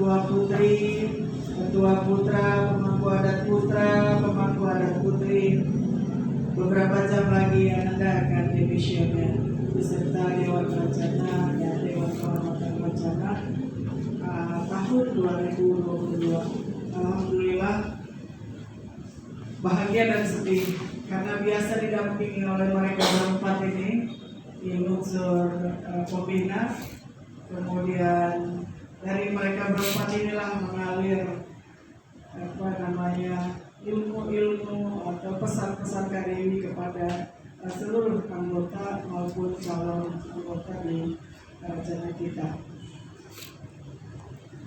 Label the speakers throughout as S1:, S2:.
S1: ketua putri, ketua putra, pemangku adat putra, pemangku adat putri. Beberapa jam lagi Anda akan demisioner beserta Dewan Rencana dan Dewan Kehormatan Rencana tahun 2022. Alhamdulillah bahagia dan sedih karena biasa didampingi oleh mereka berempat ini di unsur pembina. Kemudian dari mereka berempat inilah mengalir ilmu-ilmu atau pesan-pesan KDWI kepada seluruh anggota maupun calon anggota di rencana kita.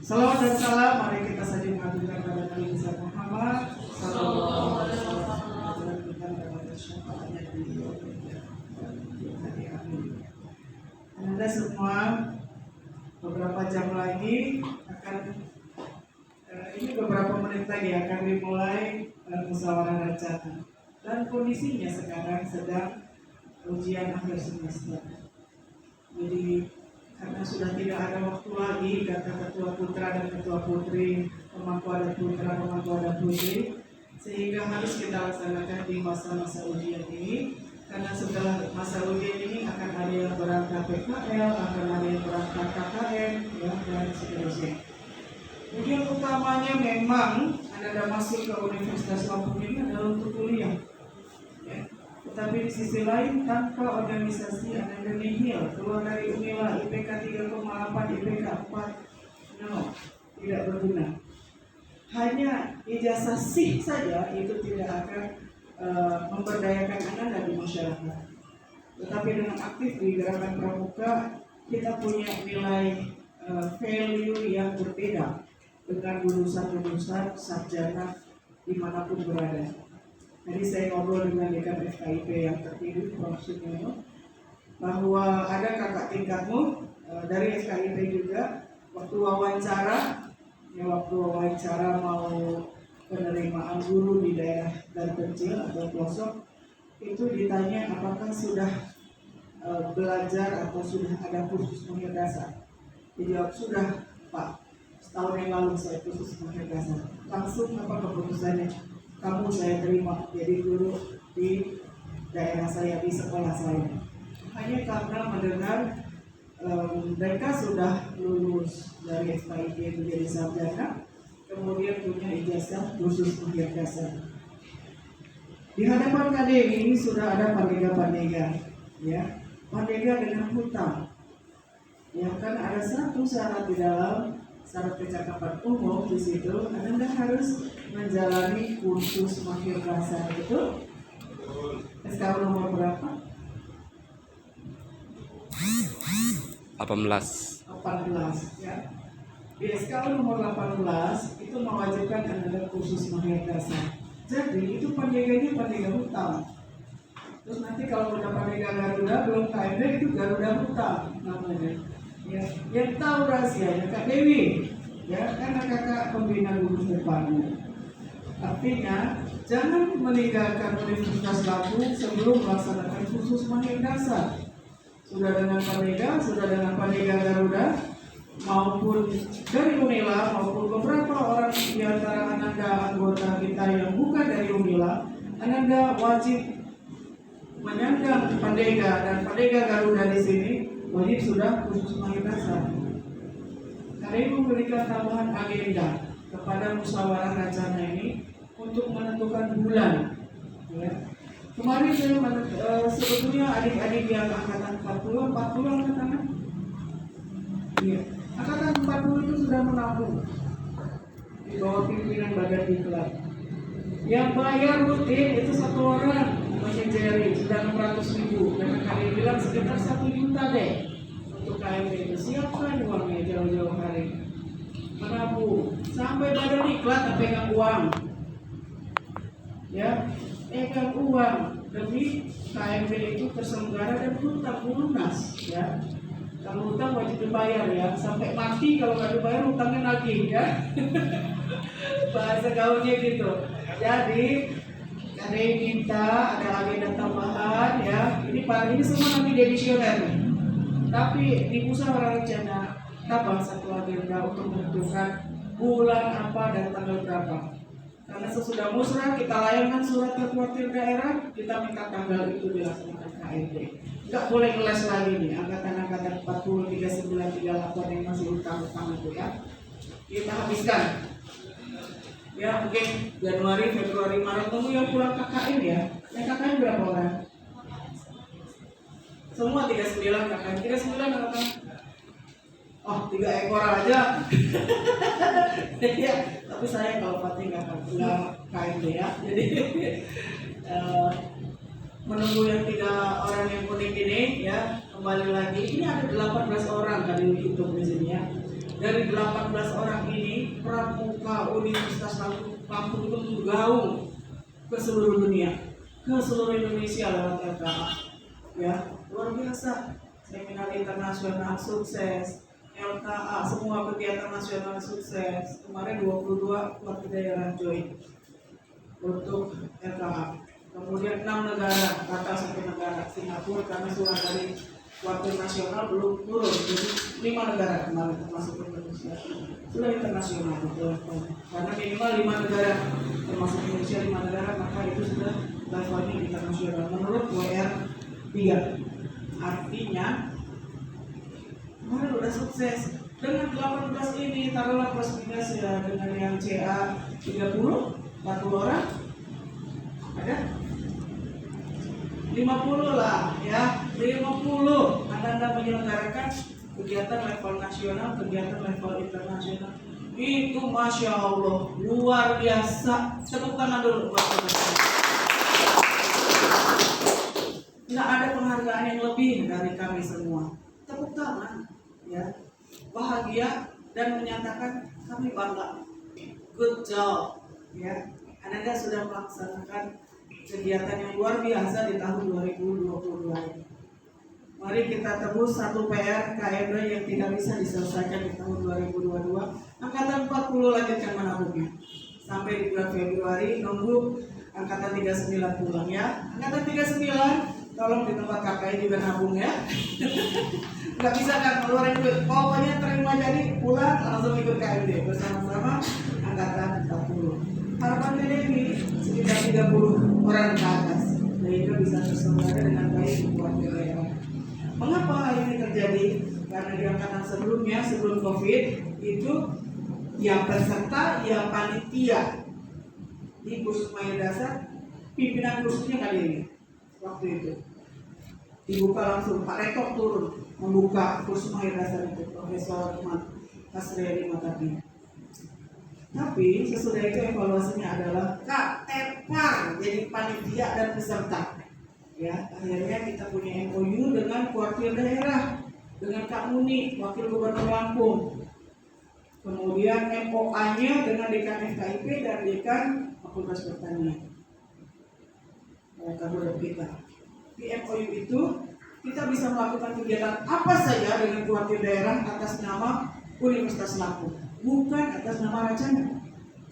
S1: Salawat dan salam mari kita saja mengaturkan kepada Nabi Muhammad sallallahu alaihi wasallam dan syafaatnya di Anda semua beberapa jam lagi akan ini beberapa menit lagi akan dimulai musyawarah rencana dan kondisinya sekarang sedang ujian akhir semester. Jadi karena sudah tidak ada waktu lagi kata ketua putra dan ketua putri, pemangku adat putra, pemangku adat putri, sehingga harus kita laksanakan di masa-masa ujian ini. Karena setelah masa ujian ini akan ada yang berangkat PKL, akan ada yang berangkat KKN, ya, dan seterusnya. Ujian utamanya memang Anda masuk ke Universitas Lampung ini adalah untuk kuliah, ya. Tetapi di sisi lain tanpa organisasi Anda nihil, keluar dari Unila IPK 3,8, IPK 4, no, tidak berguna. Hanya ijazah SIH saja itu tidak akan memberdayakan Anda di masyarakat. Tetapi dengan aktif di gerakan pramuka, kita punya nilai value yang berbeda dengan lulusan-lulusan sarjana dimanapun berada. Jadi saya ngobrol dengan dekan FKIP yang terpilih, Prof. Sumono, bahwa ada kakak tingkatmu dari FKIP juga, waktu wawancara mau penerimaan guru di daerah terpencil atau pelosok, itu ditanya apakah sudah belajar atau sudah ada kursus mahir dasar. Dijawab sudah Pak, setahun yang lalu saya kursus mahir dasar. Langsung apa keputusannya? Kamu saya terima jadi guru di daerah saya, di sekolah saya. Hanya karena mendengar mereka sudah lulus dari FKIP menjadi sarjana, kemudian punya ijazah khusus mahir dasar. Di hadapan KDWI ini sudah ada pandega-pandega, ya, pandega dengan hutang. Ya, kan ada satu syarat di dalam syarat kecakapan umum di situ, Anda harus menjalani kursus mahir dasar itu. SKU nomor berapa? 18, ya. Di SKU nomor 18 itu mewajibkan Anda kursus mahir dasar. Jadi itu pandeganya pandega hutang. Terus nanti kalau udah pandega Garuda belum KMD itu Garuda hutang namanya. Ya, yang tahu rahasianya Kak Dewi, ya, karena kakak pembina gugus depannya. Artinya jangan meninggalkan Universitas Lampung sebelum melaksanakan kursus mahir dasar. Sudah dengan pandega Garuda maupun dari Unila maupun beberapa orang di antara Anda anggota kita yang bukan dari Unila, Anda wajib menyandang pandega dan pandega Garuda di sini wajib sudah khusus mahir dasar. Kami memberikan tambahan agenda kepada musyawarah rencana ini untuk menentukan bulan. Ya. Kemarin saya sebetulnya adik-adik yang angkatan 40 angkat tangan. Iya. Angkatan 40 itu sudah menabung di bawah pimpinan Badan Diklat. Yang bayar rutin itu satu orang, Mas Jerry, sudah 600.000. Dan kali bilang sekitar 1 juta deh untuk KMP itu. Siapkan uangnya jauh-jauh hari. Menabung sampai Badan Diklat pegang uang, ya, pegang uang demi KMP itu terselenggara dan hutang lunas, ya. Kalau hutang wajib dibayar, ya, sampai mati. Kalau nggak dibayar hutangnya nagih, ya. Bahasa gaulnya gitu. Jadi kami minta ada agenda tambahan, ya. Ini semua nanti demisioner, tapi di musyawarah rencana kapan satu agenda untuk menentukan bulan apa dan tanggal berapa. Karena sesudah musrah kita layangkan surat ke kuartir daerah, kita minta tanggal itu dilaksanakan KMD. Nggak boleh ngeles lagi nih, angkatan-angkatan 40, 39, 38 yang masih utang-utang itu ya. Kita habiskan. Ya mungkin Januari, Februari, Maret tunggu yang pulang KKN ya. Yang KKN berapa orang? Semua 39 KKN. 39 apa? Oh 3 ekor aja. Ya, tapi saya kalau Fatih nggak KMD ya. Jadi menunggu yang 3 orang yang kuning ini ya, kembali lagi. Ini ada 18 orang kali dihitung di sini ya. Dari 18 orang ini, pramuka Universitas Lampung itu menggaung ke seluruh dunia, ke seluruh Indonesia lewat LKA. Ya, luar biasa. Seminar internasional sukses, LKA, semua kegiatan nasional sukses. Kemarin 22 warga daerah join untuk LKA. Kemudian 6 negara, batal 1 negara, Singapura karena surat dari wakil nasional belum turun, jadi 5 negara kemarin termasuk Indonesia. Sudah internasional betul, karena minimal 5 negara termasuk Indonesia 5 negara, maka itu sudah levelnya internasional menurut WR 3. Artinya kemarin udah sukses dengan 18 ini, taruhlah plus minus ya, dengan yang CA 30, 40 orang ada 50 lah ya, 50 Anda menyelenggarakan kegiatan level nasional, kegiatan level internasional. Itu Masya Allah luar biasa. Tepuk tangan dulu buat teman-teman. Nggak ada penghargaan yang lebih dari kami semua. Tepuk tangan ya, bahagia dan menyatakan kami bangga. Good job ya, Anda sudah melaksanakan kegiatan yang luar biasa di tahun 2022 ini. Mari kita tebus satu PR KMD yang tidak bisa diselesaikan di tahun 2022. Angkatan 40 lanjutkan menabungnya sampai di bulan Februari, nunggu angkatan 39 pulang ya. Angkatan 39 tolong di tempat KKI juga nabung ya. Nggak bisa kan keluarin duit, pokoknya terima jadi pulang langsung ikut KMD bersama-sama angkatan 40. Harapan ini sekitar 30 orang ke atas, sehingga bisa terselenggara dengan baik buat daerah. Mengapa hal ini terjadi? Karena di angkatan sebelumnya, sebelum COVID itu yang peserta, yang panitia di kursus Mahir Dasar, pimpinan kursusnya nggak diri waktu itu. Dibuka langsung, Pak Rektor turun membuka kursus Mahir Dasar itu, Profesor Kasriyadi Matapi. Tapi sesudah itu evaluasinya adalah Kak Tepar jadi panitia dan peserta. Ya, akhirnya kita punya MOU dengan kuartir daerah, dengan Kak Muni, Wakil Gubernur Lampung. Kemudian MOA-nya dengan Dekan FKIP dan Dekan Fakultas Pertanian. Kabupaten kita. Di MOU itu kita bisa melakukan kegiatan apa saja dengan kuartir daerah atas nama Universitas Lampung, bukan atas nama Racana.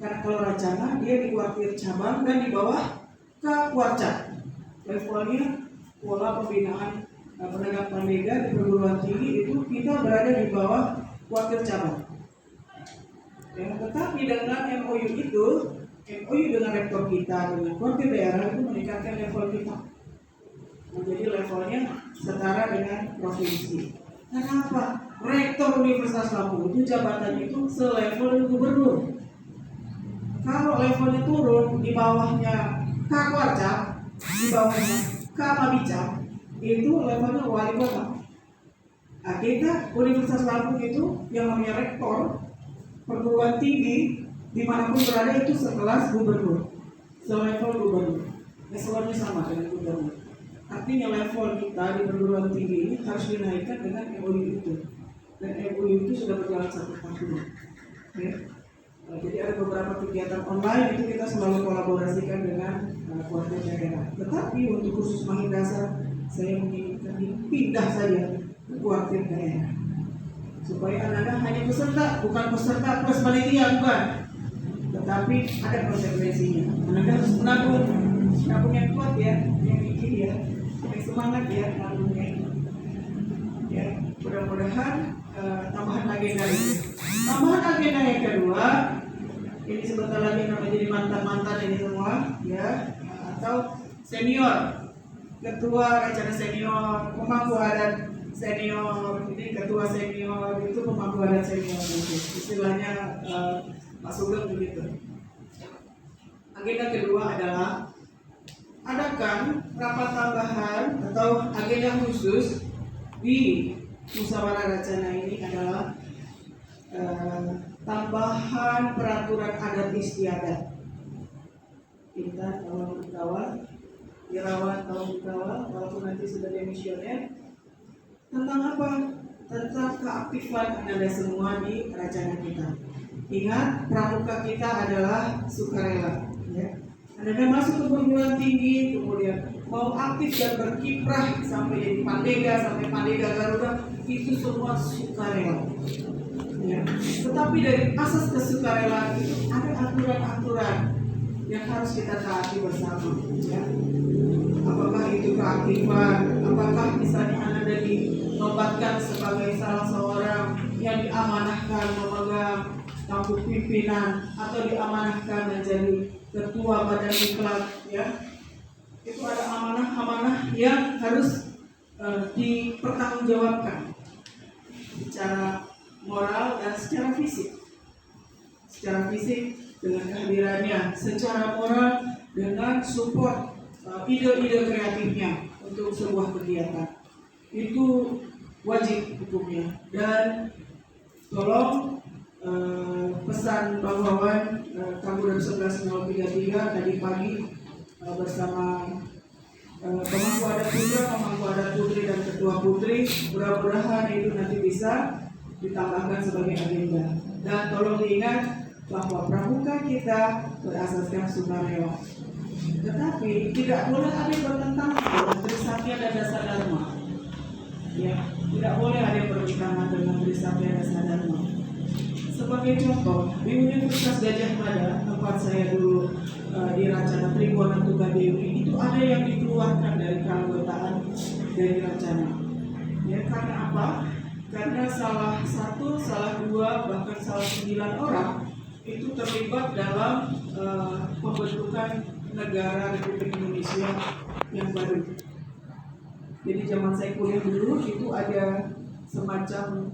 S1: Karena kalau Racana dia di kuartir cabang dan di bawah ke Kuarca. Levelnya pola pembinaan penegak pandega di perguruan tinggi itu kita berada di bawah kuartir cabang. Tetapi dengan MOU itu, MOU dengan rektor kita dengan kuartir daerah itu meningkatkan level kita menjadi levelnya setara dengan provinsi. Kenapa? Rektor Universitas Lampung itu jabatannya itu selevel dengan gubernur. Kalau levelnya turun di bawahnya Kak Kuarca, di bawahnya Kak Mabica, itu levelnya wali kota. Nah, kita Universitas Lampung itu yang namanya rektor perguruan tinggi dimanapun berada itu sekelas gubernur, selevel gubernur. Eselonnya sama dengan gubernur. Artinya level kita di perguruan tinggi ini harus dinaikkan dengan MOU itu. Dan MOU itu sudah berjalan 1 tahun. Ya. Jadi ada beberapa kegiatan online itu kita selalu kolaborasikan dengan kuartir daerah. Tetapi untuk khusus Mahir Dasar saya menginginkan pindah saja ke kuartir daerah supaya anak-anak hanya peserta, bukan peserta plus panitia, bukan. Tetapi ada konsekuensinya. Anak-anak harus menabung yang kuat ya, yang gigih ya, yang semangat ya nabungnya. Ya, mudah-mudahan tambahan agenda itu. Tambahan agenda yang kedua, ini sebentar lagi akan menjadi mantan-mantan ini semua, ya, atau senior, ketua rencana senior, pemangku adat senior, ini ketua senior, itu pemangku adat senior, istilahnya Pak Sugeng begitu. Agenda kedua adalah adakan rapat tambahan atau agenda khusus di musyawarah rencana ini adalah tambahan peraturan adat istiadat. Kita tolong dikawal, dirawat, tolong dikawal, walaupun nanti sudah demisioner. Tentang apa? Tentang keaktifan Anda semua di rencana kita. Ingat, pramuka kita adalah sukarela. Ya. Anda masuk ke perguruan tinggi, kemudian mau aktif dan berkiprah sampai jadi Pandega, sampai Pandega Garuda, itu semua sukarela. Ya. Tetapi dari asas kesukarelaan itu ada aturan-aturan yang harus kita taati bersama. Ya. Apakah itu keaktifan? Apakah misalnya Anda dinobatkan sebagai salah seorang yang diamanahkan memegang tampuk pimpinan atau diamanahkan menjadi ketua badan diklat, ya, itu ada amanah-amanah yang harus dipertanggungjawabkan secara moral dan secara fisik. Secara fisik dengan kehadirannya, secara moral dengan support ide-ide kreatifnya untuk sebuah kegiatan. Itu wajib hukumnya. Dan tolong pesan Bang Wawan Kambudan 11033 tadi pagi bersama pemangku adat putra, pemangku adat putri dan ketua putri, mudah-mudahan itu nanti bisa ditambahkan sebagai agenda. Dan tolong diingat bahwa pramuka kita berasaskan sukarela. Tetapi tidak boleh ada yang bertentangan dengan Trisatya dan Dasar Dharma. Ya, tidak boleh ada yang bertentangan dengan Trisatya dan Dasar Dharma. Sebagai contoh, di Universitas Gajah Mada, tempat saya dulu di Rancana Tribhuwana Tugadewi, itu ada yang dikeluarkan dari keanggotaan dari Rancana. Ya, karena apa? Karena salah satu, salah dua, bahkan salah 9 orang itu terlibat dalam pembentukan negara Republik Indonesia yang baru. Jadi zaman saya kuliah dulu itu ada semacam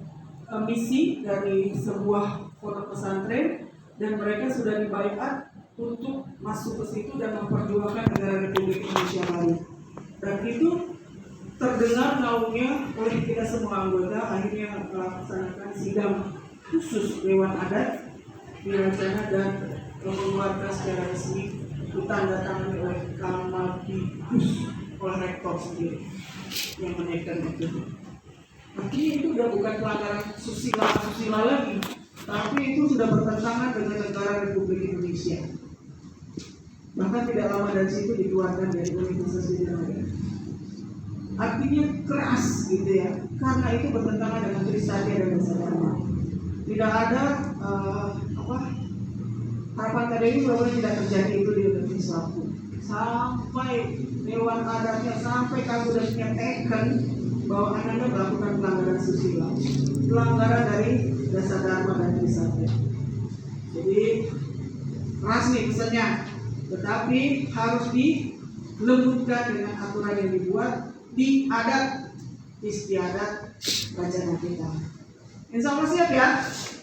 S1: misi dari sebuah pondok pesantren dan mereka sudah dibaiat untuk masuk ke situ dan memperjuangkan negara Republik Indonesia baru. Dan itu terdengar naungnya oleh kita semua anggota, akhirnya melaksanakan sidang khusus Dewan Adat di Rancana dan mengeluarkan secara resmi ditandatangani oleh Kamadikus, oleh rektor sendiri yang menaikkan itu. Artinya itu sudah bukan pelanggaran susila lagi, tapi itu sudah bertentangan dengan negara Republik Indonesia. Bahkan tidak lama dari situ dikeluarkan dari Universitas Gajah Mada. Artinya keras gitu ya, karena itu bertentangan dengan Trisatya dan Dasar Dharma. Tidak ada harapan KDI mudah-mudahan tidak terjadi itu di Universitas Lampung. Sampai Dewan Adatnya, sampai Kambudannya teken bahwa Anda melakukan pelanggaran susila, pelanggaran dari Dasar Dharma dan Trisatya. Jadi keras nih pesannya, tetapi harus dilembutkan dengan aturan yang dibuat di adat istiadat Rancana kita. Insya Allah siap ya?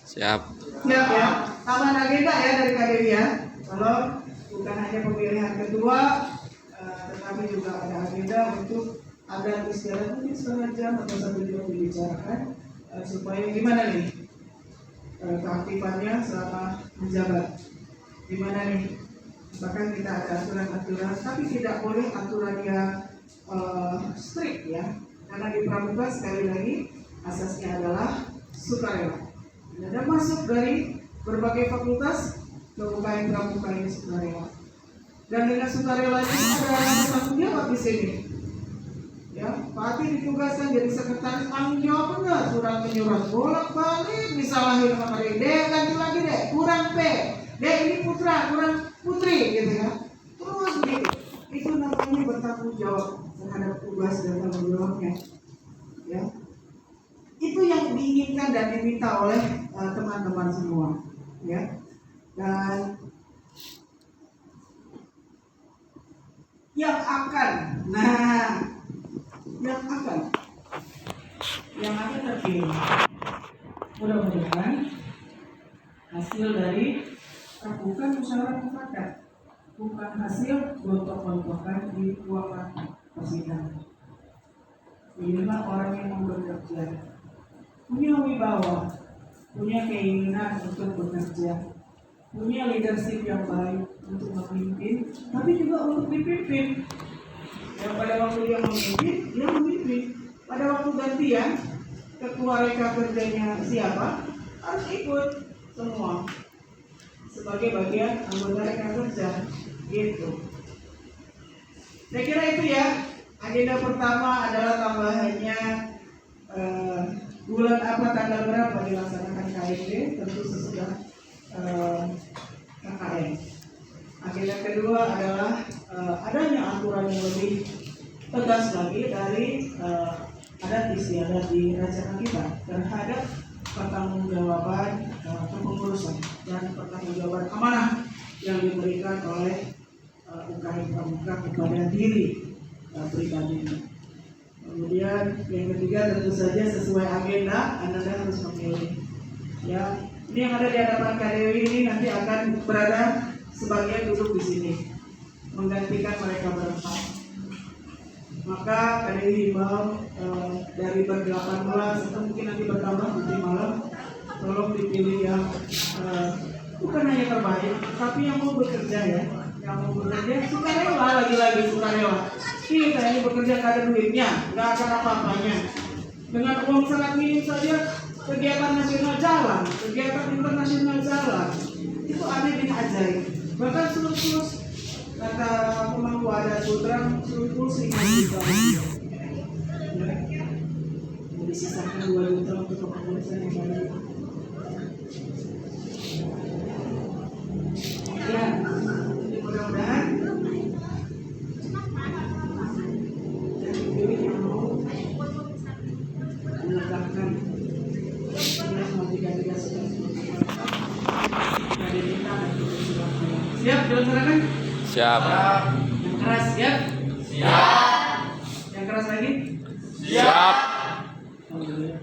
S2: Siap.
S1: Siap ya. Tambahan agenda ya dari KDI ya. Kalau bukan hanya pemilihan ketua, tetapi juga ada agenda untuk adat istiadat mungkin setengah jam atau 1 jam dibicarakan supaya gimana nih keaktifannya selama menjabat. Gimana nih? Bahkan kita ada aturan-aturan, tapi tidak boleh aturan yang strict ya. Karena di pramuka sekali lagi asasnya adalah sukarela. Dan masuk dari berbagai fakultas ke UKM pramuka ini sukarela. Dan dengan sukarela ini ada tanggung jawab di sini. Ya, Pak Ati ditugaskan jadi sekretaris, tanggung jawab enggak? Surat menyurat bolak-balik, disalahin sama Dek, ganti lagi Dek, kurang P, Dek ini putra, kurang putri gitu ya. Terus gitu. Itu namanya bertanggung jawab terhadap tugas dan tanggung jawabnya. Ya. Itu Itu yang diinginkan dan diminta oleh teman-teman semua, ya. Dan yang akan terpilih, mudah-mudahan hasil dari bukan musyawarah mufakat, bukan hasil gontok-gontokan di ruang persidangan. Inilah orang yang mau bekerja, punya wibawa, punya keinginan untuk bekerja, punya leadership yang baik untuk memimpin, tapi juga untuk dipimpin. Yang pada waktu dia memimpin, dia memimpin. Pada waktu gantian, ketua reka kerjanya siapa, harus ikut semua sebagai bagian anggota reka kerja. Gitu. Saya kira itu ya. Agenda pertama adalah tambahannya bulan apa, tanggal berapa dilaksanakan KMB, tentu sesudah KKN. Agenda kedua adalah adanya aturan yang lebih tegas lagi dari adat istiadat di rancangan kita terhadap pertanggungjawaban kepengurusan dan pertanggungjawaban amanah yang diberikan oleh UKM Pramuka kepada diri pribadinya. Kemudian yang ketiga tentu saja sesuai agenda Anda harus memilih. Ya, ini yang ada di hadapan KDW ini nanti akan berada sebagian duduk di sini menggantikan mereka berempat. Maka KDW himbau dari ber-18 atau mungkin nanti bertambah nanti malam, tolong dipilih yang bukan hanya terbaik, tapi yang mau bekerja ya, yang mau bekerja sukarela, lagi-lagi sukarela. Kita ini bekerja kada duitnya, nggak akan apa-apanya. Dengan uang sangat minim saja kegiatan nasional jalan, kegiatan internasional jalan. Itu aneh bin ajaib. Bahkan sulus kata pemangku adat putra, sulus 5 juta. Jadi sisakan 2 juta untuk kepengurusan yang baru. Ya, jadi mudah-mudahan yang dipilih yang mau menegakkan yang mau tiga-tiga sudah dari kita dan siap dilaksanakan.
S2: Siap.
S1: Yang keras siap.
S2: Siap.
S1: Yang keras lagi.
S2: Siap.
S1: Alhamdulillah.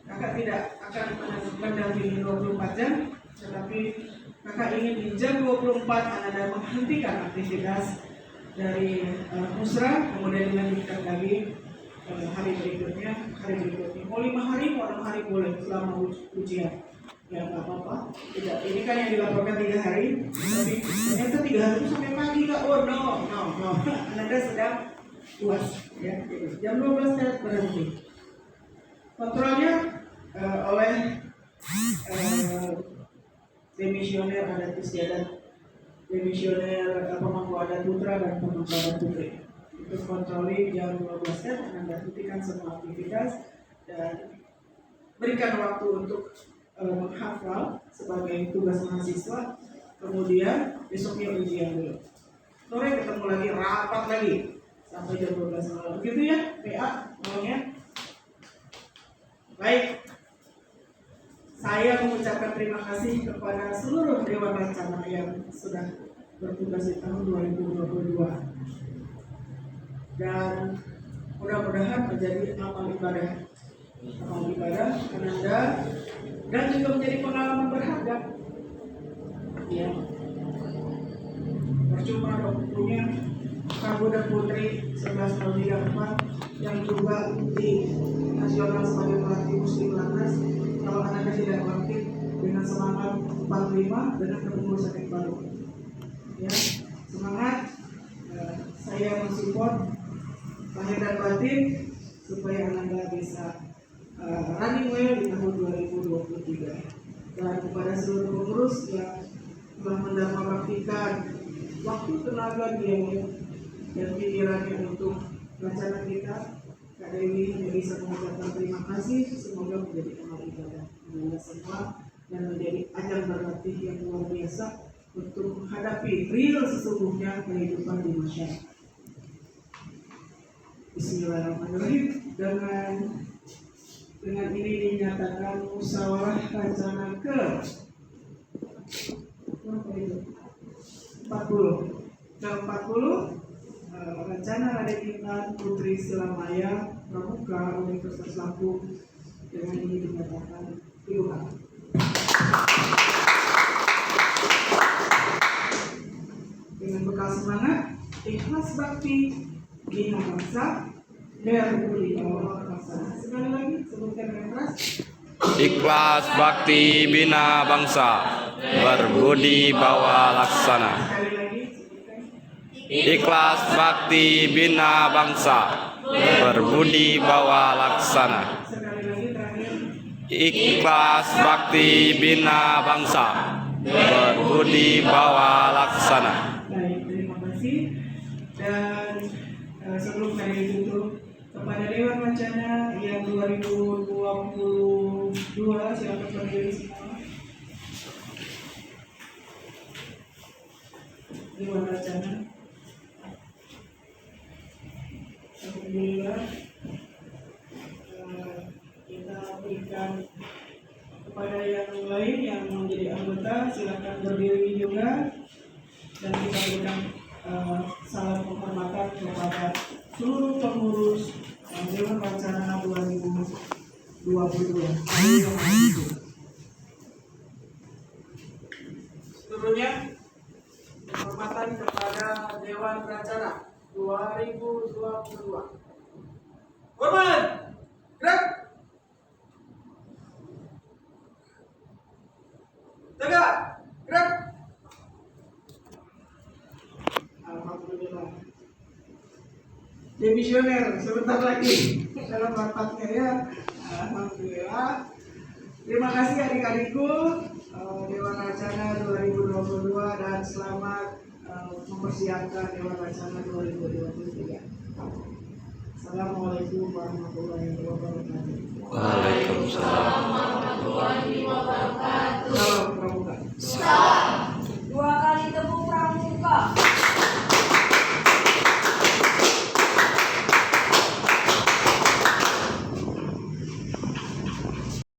S1: Kakak tidak akan mendampingi 24 jam, tetapi kakak ingin di jam 24 Anda menghentikan aktivitas dari musrah, kemudian dilanjutkan lagi hari berikutnya. Mau 5 hari, mau 6 hari boleh selama ujian. Ya nggak apa-apa. Tidak, ini kan yang dilaporkan 3 hari, tapi ternyata 3 hari itu sampai pagi kak. Oh no. Anda sedang puas, ya. Jam 12 saya berhenti. Kontrolnya oleh demisioner adat istiadat, demisioner pemangku adat putra dan pemangku adat putri. Itu kontroli jam 12 Anda hentikan semua aktivitas dan berikan waktu untuk menghafal sebagai tugas mahasiswa. Kemudian besoknya ujian dulu. Sore ketemu lagi, rapat lagi sampai jam 12 malam. Begitu ya, PA maunya. Baik. Saya mengucapkan terima kasih kepada seluruh Dewan Rencana yang sudah bertugas di tahun 2022. Dan mudah-mudahan menjadi amal ibadah Anda dan juga menjadi pengalaman berharga. Ya. Percuma dong punya Kabu dan Putri 11.34 yang juga di nasional sebagai pelatih Muslim Lantas. Kalau Anda tidak bangkit dengan semangat 45 dengan kepengurusan yang baru. Ya, semangat. Saya mensupport lahir dan batin supaya Anda bisa running well di tahun 2023. Dan kepada seluruh pengurus yang telah mendharma baktikan waktu, tenaga, biaya dan pikirannya untuk rencana kita, Kak Dewi hanya bisa mengucapkan terima kasih. Semoga menjadi amal ibadah Anda semua dan menjadi ajang berlatih yang luar biasa untuk menghadapi real sesungguhnya kehidupan di masyarakat. Bismillahirrahmanirrahim. Dengan Dengan ini dinyatakan musyawarah rencana ke berapa itu? 40. Ke-40 rencana Raden Intan Putri Selamaya Pramuka Universitas Lampung dengan ini dinyatakan diubah. Dengan bekal semangat, ikhlas bakti, bina bangsa, berbudi bawah laksana. Sekali lagi sebutkan dengan keras.
S2: Ikhlas bakti bina bangsa, berbudi bawa laksana.
S1: Sekali lagi sebutkan.
S2: Ikhlas bakti bina bangsa, berbudi bawa laksana.
S1: Sekali lagi terakhir.
S2: Ikhlas bakti bina bangsa, berbudi bawa laksana.
S1: Baik, terima kasih. Dan sebelum kami ditutup, kepada Dewan Wacana yang 2022 silakan berdiri semua. Dewan Wacana. Alhamdulillah kita berikan kepada yang lain yang menjadi anggota, silakan berdiri juga dan kita berikan salam penghormatan kepada seluruh pengurus Dewan Wacana 2022. Seluruhnya penghormatan kepada Dewan Wacana 2022. Hormat, gerak, tegak, gerak. Alhamdulillah. Demisioner sebentar lagi dalam rapatnya ya. Alhamdulillah. Terima kasih adik-adikku Dewan Wacana 2022 dan selamat mempersiapkan Dewan Wacana 2023. Assalamualaikum warahmatullahi wabarakatuh.
S2: Waalaikumsalam.
S1: Salam pramuka.